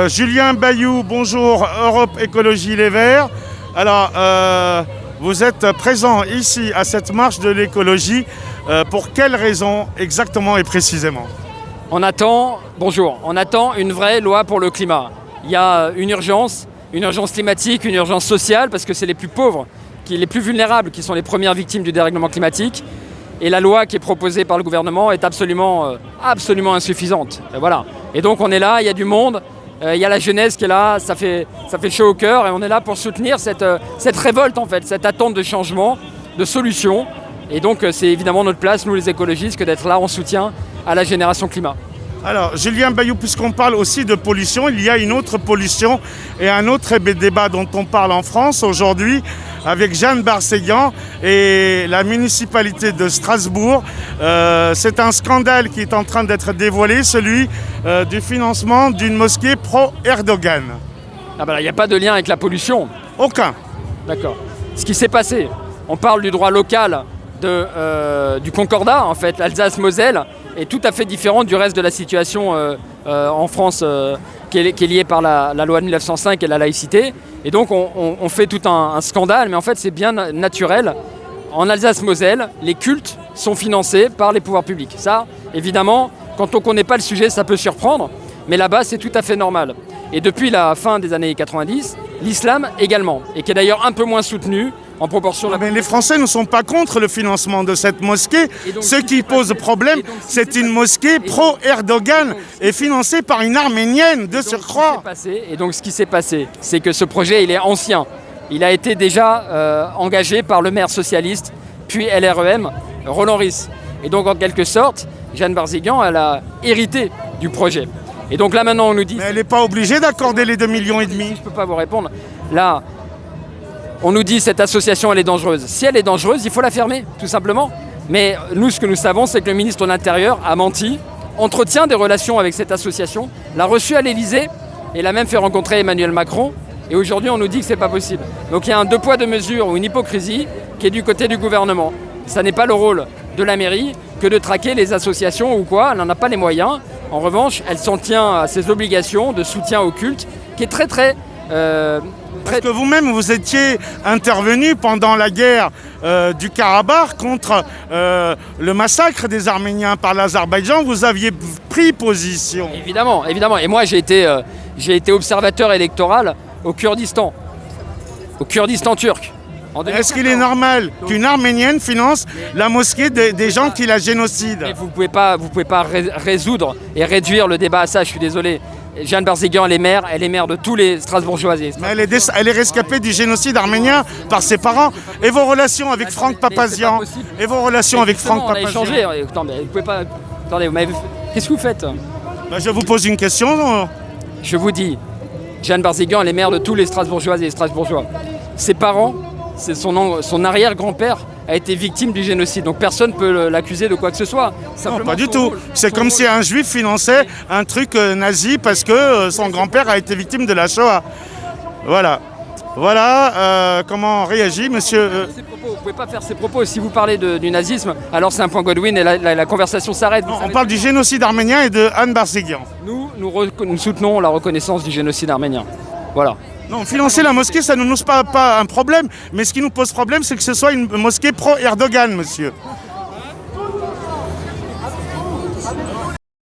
Julien Bayou, bonjour, Europe Écologie Les Verts. Alors, vous êtes présent ici à cette marche de l'écologie. Pour quelles raisons exactement et précisément? On attend une vraie loi pour le climat. Il y a une urgence climatique, une urgence sociale, parce que c'est les plus pauvres, les plus vulnérables qui sont les premières victimes du dérèglement climatique. Et la loi qui est proposée par le gouvernement est absolument insuffisante. Et voilà. Et donc on est là, il y a du monde, il y a la jeunesse qui est là, ça fait chaud au cœur, et on est là pour soutenir cette révolte en fait, cette attente de changement, de solutions. Et donc c'est évidemment notre place, nous les écologistes, que d'être là en soutien à la génération climat. Alors, Julien Bayou, puisqu'on parle aussi de pollution, il y a une autre pollution et un autre débat dont on parle en France aujourd'hui avec Jeanne Barséguian et la municipalité de Strasbourg. C'est un scandale qui est en train d'être dévoilé, celui du financement d'une mosquée pro-Erdogan. Ah ben là, il n'y a pas de lien avec la pollution. Aucun. D'accord. Ce qui s'est passé, on parle du droit local du Concordat, en fait, l'Alsace-Moselle, est tout à fait différente du reste de la situation en France qui est liée par la loi de 1905 et la laïcité. Et donc on fait tout un scandale, mais en fait c'est bien naturel. En Alsace-Moselle, les cultes sont financés par les pouvoirs publics. Ça, évidemment, quand on ne connaît pas le sujet, ça peut surprendre, mais là-bas c'est tout à fait normal. Et depuis la fin des années 90, l'islam également, et qui est d'ailleurs un peu moins soutenu en proportion. Mais les Français ne sont pas contre le financement de cette mosquée. Ce qui pose problème, c'est une mosquée pro-Erdogan et financée par une arménienne de surcroît. Et donc ce qui s'est passé, c'est que ce projet, il est ancien. Il a été déjà engagé par le maire socialiste, puis LREM, Roland Ries. Et donc en quelque sorte, Jeanne Barséguian, elle a hérité du projet. Et donc là maintenant on nous dit... Mais elle n'est pas obligée d'accorder les 2,5 millions. Je ne peux pas vous répondre. Là, on nous dit cette association elle est dangereuse. Si elle est dangereuse, il faut la fermer, tout simplement. Mais nous, ce que nous savons, c'est que le ministre de l'Intérieur a menti, entretient des relations avec cette association, l'a reçue à l'Élysée et l'a même fait rencontrer Emmanuel Macron. Et aujourd'hui, on nous dit que ce n'est pas possible. Donc il y a un deux poids deux mesures ou une hypocrisie qui est du côté du gouvernement. Ça n'est pas le rôle de la mairie que de traquer les associations ou quoi. Elle n'en a pas les moyens. En revanche, elle s'en tient à ses obligations de soutien au culte, qui est très... Parce que vous-même, vous étiez intervenu pendant la guerre du Karabakh contre le massacre des Arméniens par l'Azerbaïdjan. Vous aviez pris position. Évidemment, évidemment. Et moi, j'ai été observateur électoral au Kurdistan turc. Est-ce qu'il est normal qu'une Arménienne finance la mosquée des gens qui la génocident? Vous ne pouvez pas résoudre et réduire le débat à ça, je suis désolé. Jeanne Barséguian, elle est maire de tous les Strasbourgeois. Mais elle est rescapée du génocide arménien par ses parents. Et vos relations avec Franck Papazian? Et vos relations avec Franck Papazian? On a échangé. Attendez, vous pouvez pas... Attendez, qu'est-ce que vous faites? Je vous pose une question. Je vous dis, Jeanne Barséguian, elle est maire de tous les Strasbourgeoises et les Strasbourgeois. Ses parents, c'est son arrière-grand-père a été victime du génocide. Donc personne ne peut l'accuser de quoi que ce soit. Non, pas du tout. C'est comme si un juif finançait un truc nazi parce que son grand-père a été victime de la Shoah. Voilà. Voilà comment réagit monsieur... Vous ne pouvez pas faire ces propos. Si vous parlez du nazisme, alors c'est un point Godwin et la conversation s'arrête. On parle du génocide arménien et de Anne Barséguian. Nous soutenons la reconnaissance du génocide arménien. Voilà. Non, financer la mosquée, ça ne nous pose pas un problème. Mais ce qui nous pose problème, c'est que ce soit une mosquée pro-Erdogan, monsieur.